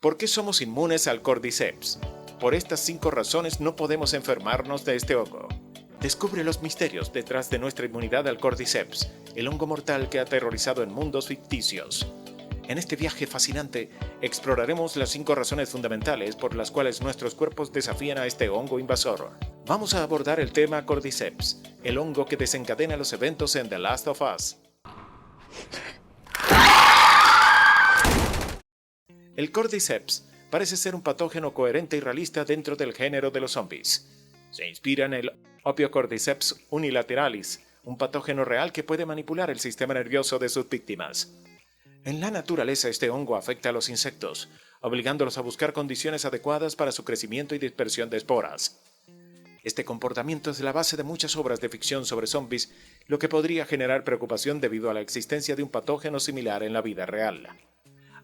¿Por qué somos inmunes al Cordyceps? Por estas 5 razones no podemos enfermarnos de este hongo. Descubre los misterios detrás de nuestra inmunidad al Cordyceps, el hongo mortal que ha aterrorizado en mundos ficticios. En este viaje fascinante, exploraremos las 5 razones fundamentales por las cuales nuestros cuerpos desafían a este hongo invasor. Vamos a abordar el tema Cordyceps, el hongo que desencadena los eventos en The Last of Us. El Cordyceps parece ser un patógeno coherente y realista dentro del género de los zombies. Se inspira en el Opiocordyceps unilateralis, un patógeno real que puede manipular el sistema nervioso de sus víctimas. En la naturaleza, este hongo afecta a los insectos, obligándolos a buscar condiciones adecuadas para su crecimiento y dispersión de esporas. Este comportamiento es la base de muchas obras de ficción sobre zombies, lo que podría generar preocupación debido a la existencia de un patógeno similar en la vida real.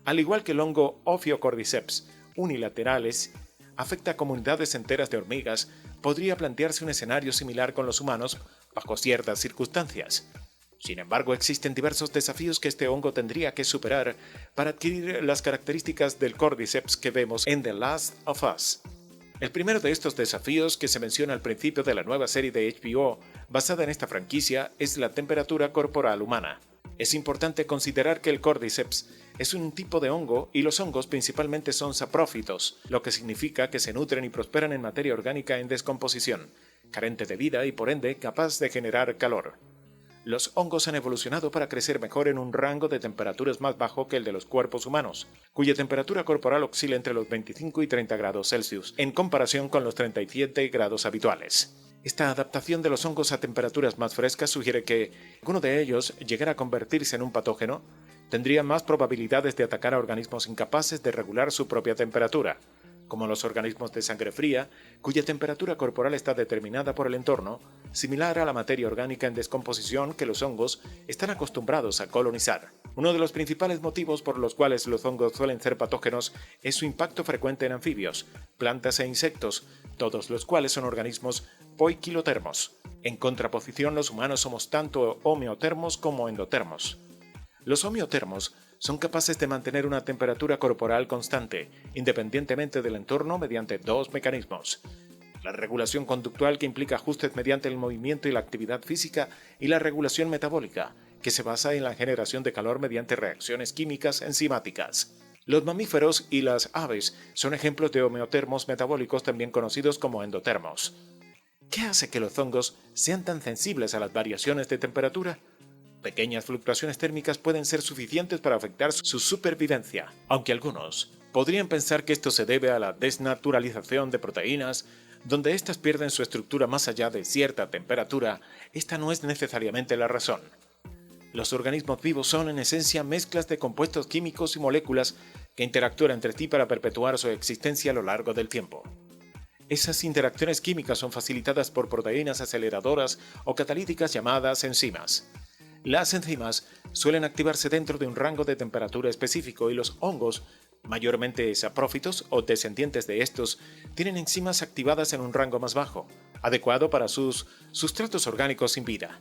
Al igual que el hongo Ophiocordyceps unilateralis afecta a comunidades enteras de hormigas, podría plantearse un escenario similar con los humanos bajo ciertas circunstancias. Sin embargo, existen diversos desafíos que este hongo tendría que superar para adquirir las características del Cordyceps que vemos en The Last of Us. El primero de estos desafíos, que se menciona al principio de la nueva serie de HBO basada en esta franquicia, es la temperatura corporal humana. Es importante considerar que el Cordyceps es un tipo de hongo y los hongos principalmente son saprófitos, lo que significa que se nutren y prosperan en materia orgánica en descomposición, carente de vida y por ende capaz de generar calor. Los hongos han evolucionado para crecer mejor en un rango de temperaturas más bajo que el de los cuerpos humanos, cuya temperatura corporal oscila entre los 25 y 30 grados Celsius, en comparación con los 37 grados habituales. Esta adaptación de los hongos a temperaturas más frescas sugiere que, si alguno de ellos llegara a convertirse en un patógeno, tendría más probabilidades de atacar a organismos incapaces de regular su propia temperatura, como los organismos de sangre fría, cuya temperatura corporal está determinada por el entorno, similar a la materia orgánica en descomposición que los hongos están acostumbrados a colonizar. Uno de los principales motivos por los cuales los hongos suelen ser patógenos es su impacto frecuente en anfibios, plantas e insectos, todos los cuales son organismos poiquilotermos. En contraposición, los humanos somos tanto homeotermos como endotermos. Los homeotermos son capaces de mantener una temperatura corporal constante, independientemente del entorno, mediante 2 mecanismos: la regulación conductual, que implica ajustes mediante el movimiento y la actividad física, y la regulación metabólica, que se basa en la generación de calor mediante reacciones químicas enzimáticas. Los mamíferos y las aves son ejemplos de homeotermos metabólicos, también conocidos como endotermos. ¿Qué hace que los hongos sean tan sensibles a las variaciones de temperatura? Pequeñas fluctuaciones térmicas pueden ser suficientes para afectar su supervivencia, aunque algunos podrían pensar que esto se debe a la desnaturalización de proteínas, donde éstas pierden su estructura más allá de cierta temperatura. Esta no es necesariamente la razón. Los organismos vivos son en esencia mezclas de compuestos químicos y moléculas que interactúan entre sí para perpetuar su existencia a lo largo del tiempo. Esas interacciones químicas son facilitadas por proteínas aceleradoras o catalíticas llamadas enzimas. Las enzimas suelen activarse dentro de un rango de temperatura específico y los hongos, mayormente saprófitos o descendientes de estos, tienen enzimas activadas en un rango más bajo, adecuado para sus sustratos orgánicos sin vida.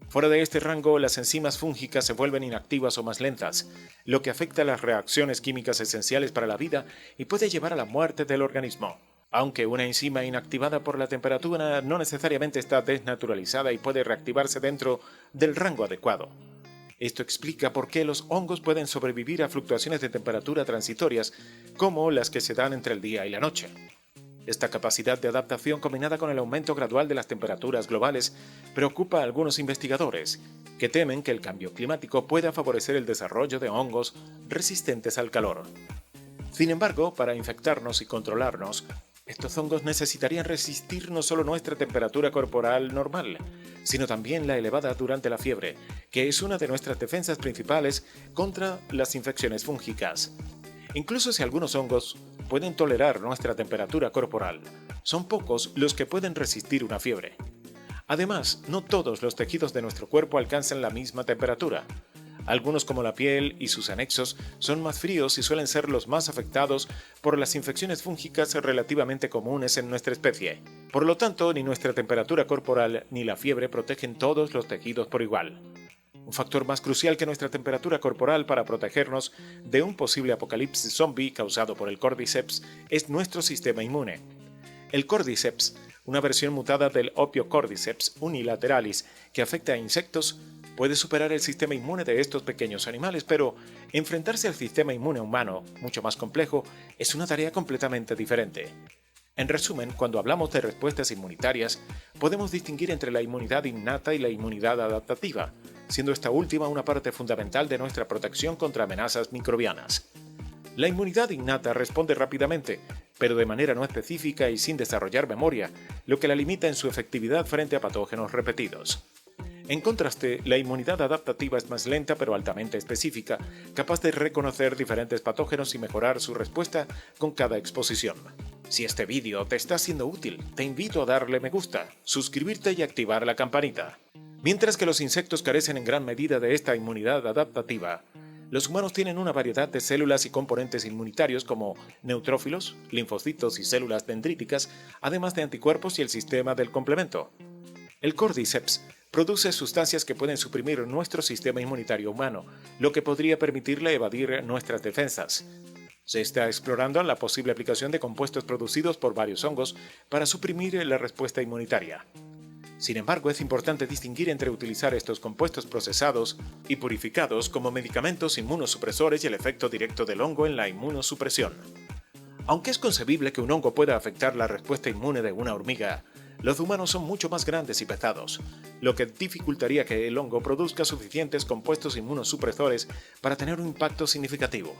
Fuera de este rango, las enzimas fúngicas se vuelven inactivas o más lentas, lo que afecta las reacciones químicas esenciales para la vida y puede llevar a la muerte del organismo. Aunque una enzima inactivada por la temperatura no necesariamente está desnaturalizada y puede reactivarse dentro del rango adecuado. Esto explica por qué los hongos pueden sobrevivir a fluctuaciones de temperatura transitorias, como las que se dan entre el día y la noche. Esta capacidad de adaptación, combinada con el aumento gradual de las temperaturas globales, preocupa a algunos investigadores, que temen que el cambio climático pueda favorecer el desarrollo de hongos resistentes al calor. Sin embargo, para infectarnos y controlarnos, estos hongos necesitarían resistir no solo nuestra temperatura corporal normal, sino también la elevada durante la fiebre, que es una de nuestras defensas principales contra las infecciones fúngicas. Incluso si algunos hongos pueden tolerar nuestra temperatura corporal, son pocos los que pueden resistir una fiebre. Además, no todos los tejidos de nuestro cuerpo alcanzan la misma temperatura. Algunos, como la piel y sus anexos, son más fríos y suelen ser los más afectados por las infecciones fúngicas relativamente comunes en nuestra especie. Por lo tanto, ni nuestra temperatura corporal ni la fiebre protegen todos los tejidos por igual. Un factor más crucial que nuestra temperatura corporal para protegernos de un posible apocalipsis zombie causado por el Cordyceps es nuestro sistema inmune. El Cordyceps, una versión mutada del Opiocordyceps unilateralis que afecta a insectos, puede superar el sistema inmune de estos pequeños animales, pero enfrentarse al sistema inmune humano, mucho más complejo, es una tarea completamente diferente. En resumen, cuando hablamos de respuestas inmunitarias, podemos distinguir entre la inmunidad innata y la inmunidad adaptativa, siendo esta última una parte fundamental de nuestra protección contra amenazas microbianas. La inmunidad innata responde rápidamente, pero de manera no específica y sin desarrollar memoria, lo que la limita en su efectividad frente a patógenos repetidos. En contraste, la inmunidad adaptativa es más lenta pero altamente específica, capaz de reconocer diferentes patógenos y mejorar su respuesta con cada exposición. Si este vídeo te está siendo útil, te invito a darle me gusta, suscribirte y activar la campanita. Mientras que los insectos carecen en gran medida de esta inmunidad adaptativa, los humanos tienen una variedad de células y componentes inmunitarios como neutrófilos, linfocitos y células dendríticas, además de anticuerpos y el sistema del complemento. El Cordyceps produce sustancias que pueden suprimir nuestro sistema inmunitario humano, lo que podría permitirle evadir nuestras defensas. Se está explorando la posible aplicación de compuestos producidos por varios hongos para suprimir la respuesta inmunitaria. Sin embargo, es importante distinguir entre utilizar estos compuestos procesados y purificados como medicamentos inmunosupresores y el efecto directo del hongo en la inmunosupresión. Aunque es concebible que un hongo pueda afectar la respuesta inmune de una hormiga, los humanos son mucho más grandes y pesados, lo que dificultaría que el hongo produzca suficientes compuestos inmunosupresores para tener un impacto significativo.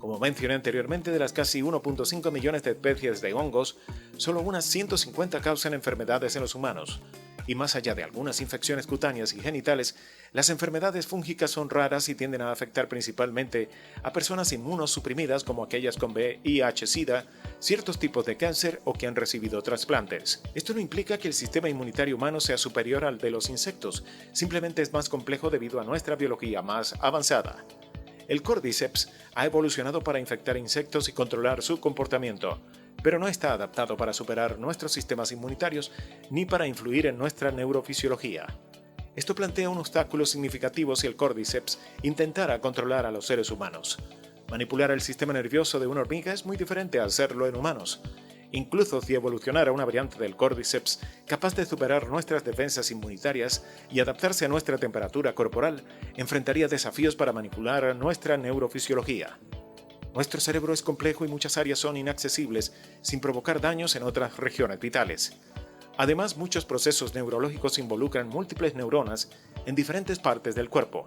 Como mencioné anteriormente, de las casi 1.5 millones de especies de hongos, solo unas 150 causan enfermedades en los humanos. Y más allá de algunas infecciones cutáneas y genitales, las enfermedades fúngicas son raras y tienden a afectar principalmente a personas inmunosuprimidas como aquellas con VIH-Sida, ciertos tipos de cáncer o que han recibido trasplantes. Esto no implica que el sistema inmunitario humano sea superior al de los insectos, simplemente es más complejo debido a nuestra biología más avanzada. El Cordyceps ha evolucionado para infectar insectos y controlar su comportamiento, pero no está adaptado para superar nuestros sistemas inmunitarios ni para influir en nuestra neurofisiología. Esto plantea un obstáculo significativo si el Cordyceps intentara controlar a los seres humanos. Manipular el sistema nervioso de una hormiga es muy diferente a hacerlo en humanos. Incluso si evolucionara una variante del Cordyceps capaz de superar nuestras defensas inmunitarias y adaptarse a nuestra temperatura corporal, enfrentaría desafíos para manipular nuestra neurofisiología. Nuestro cerebro es complejo y muchas áreas son inaccesibles sin provocar daños en otras regiones vitales. Además, muchos procesos neurológicos involucran múltiples neuronas en diferentes partes del cuerpo.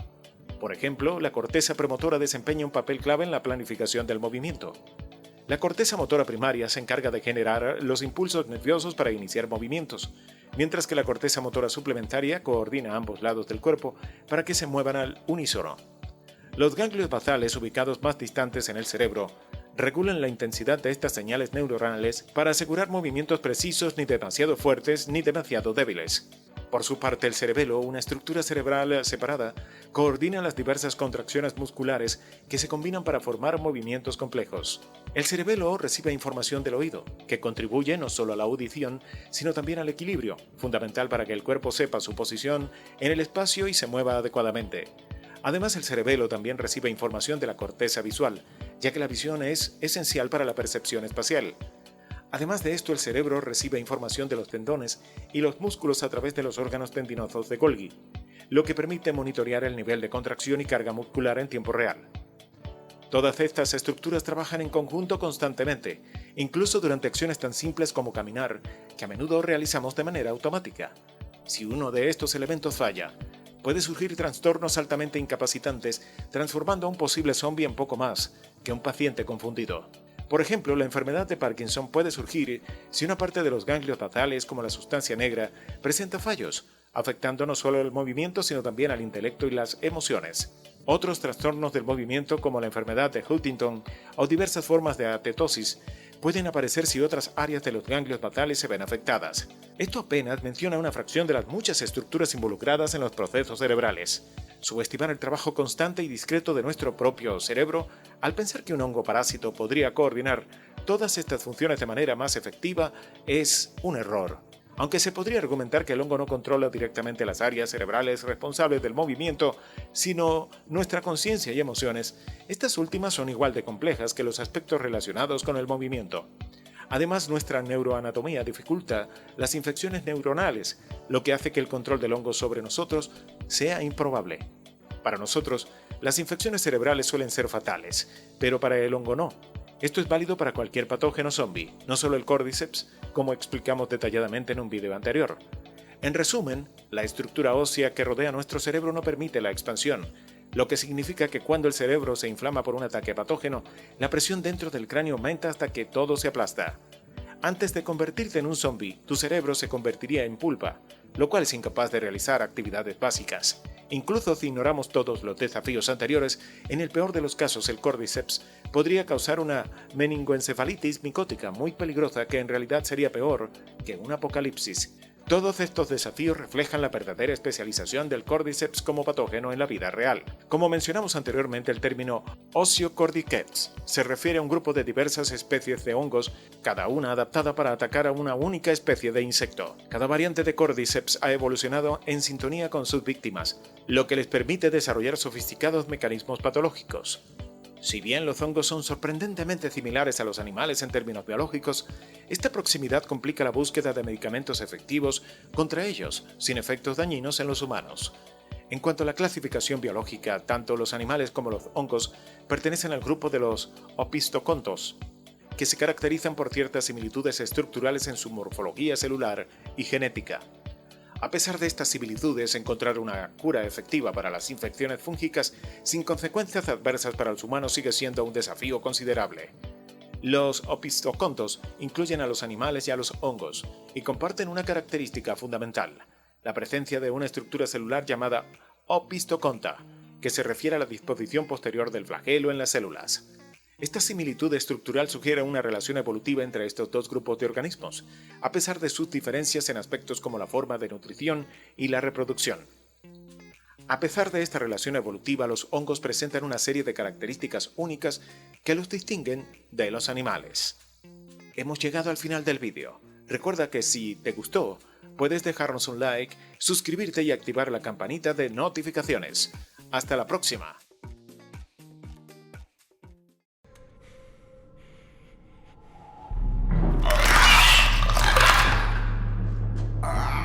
Por ejemplo, la corteza premotora desempeña un papel clave en la planificación del movimiento. La corteza motora primaria se encarga de generar los impulsos nerviosos para iniciar movimientos, mientras que la corteza motora suplementaria coordina ambos lados del cuerpo para que se muevan al unísono. Los ganglios basales, ubicados más distantes en el cerebro, regulan la intensidad de estas señales neuronales para asegurar movimientos precisos ni demasiado fuertes ni demasiado débiles. Por su parte, el cerebelo, una estructura cerebral separada, coordina las diversas contracciones musculares que se combinan para formar movimientos complejos. El cerebelo recibe información del oído, que contribuye no solo a la audición, sino también al equilibrio, fundamental para que el cuerpo sepa su posición en el espacio y se mueva adecuadamente. Además, el cerebelo también recibe información de la corteza visual, ya que la visión es esencial para la percepción espacial. Además de esto, el cerebro recibe información de los tendones y los músculos a través de los órganos tendinosos de Golgi, lo que permite monitorear el nivel de contracción y carga muscular en tiempo real. Todas estas estructuras trabajan en conjunto constantemente, incluso durante acciones tan simples como caminar, que a menudo realizamos de manera automática. Si uno de estos elementos falla, puede surgir trastornos altamente incapacitantes, transformando a un posible zombie en poco más que un paciente confundido. Por ejemplo, la enfermedad de Parkinson puede surgir si una parte de los ganglios basales, como la sustancia negra, presenta fallos, afectando no solo el movimiento sino también al intelecto y las emociones. Otros trastornos del movimiento, como la enfermedad de Huntington o diversas formas de atetosis, pueden aparecer si otras áreas de los ganglios basales se ven afectadas. Esto apenas menciona una fracción de las muchas estructuras involucradas en los procesos cerebrales. Subestimar el trabajo constante y discreto de nuestro propio cerebro al pensar que un hongo parásito podría coordinar todas estas funciones de manera más efectiva es un error. Aunque se podría argumentar que el hongo no controla directamente las áreas cerebrales responsables del movimiento, sino nuestra conciencia y emociones, estas últimas son igual de complejas que los aspectos relacionados con el movimiento. Además, nuestra neuroanatomía dificulta las infecciones neuronales, lo que hace que el control del hongo sobre nosotros sea improbable. Para nosotros, las infecciones cerebrales suelen ser fatales, pero para el hongo no. Esto es válido para cualquier patógeno zombie, no solo el Cordyceps, como explicamos detalladamente en un video anterior. En resumen, la estructura ósea que rodea nuestro cerebro no permite la expansión, lo que significa que cuando el cerebro se inflama por un ataque patógeno, la presión dentro del cráneo aumenta hasta que todo se aplasta. Antes de convertirte en un zombie, tu cerebro se convertiría en pulpa, lo cual es incapaz de realizar actividades básicas. Incluso si ignoramos todos los desafíos anteriores, en el peor de los casos el Cordyceps podría causar una meningoencefalitis micótica muy peligrosa que en realidad sería peor que un apocalipsis. Todos estos desafíos reflejan la verdadera especialización del Cordyceps como patógeno en la vida real. Como mencionamos anteriormente, el término Osiocordyceps se refiere a un grupo de diversas especies de hongos, cada una adaptada para atacar a una única especie de insecto. Cada variante de Cordyceps ha evolucionado en sintonía con sus víctimas, lo que les permite desarrollar sofisticados mecanismos patológicos. Si bien los hongos son sorprendentemente similares a los animales en términos biológicos, esta proximidad complica la búsqueda de medicamentos efectivos contra ellos, sin efectos dañinos en los humanos. En cuanto a la clasificación biológica, tanto los animales como los hongos pertenecen al grupo de los opisthoconstos, que se caracterizan por ciertas similitudes estructurales en su morfología celular y genética. A pesar de estas similitudes, encontrar una cura efectiva para las infecciones fúngicas sin consecuencias adversas para los humanos sigue siendo un desafío considerable. Los opisthoconstos incluyen a los animales y a los hongos, y comparten una característica fundamental, la presencia de una estructura celular llamada opisthocondria, que se refiere a la disposición posterior del flagelo en las células. Esta similitud estructural sugiere una relación evolutiva entre estos dos grupos de organismos, a pesar de sus diferencias en aspectos como la forma de nutrición y la reproducción. A pesar de esta relación evolutiva, los hongos presentan una serie de características únicas que los distinguen de los animales. Hemos llegado al final del vídeo. Recuerda que si te gustó, puedes dejarnos un like, suscribirte y activar la campanita de notificaciones. ¡Hasta la próxima!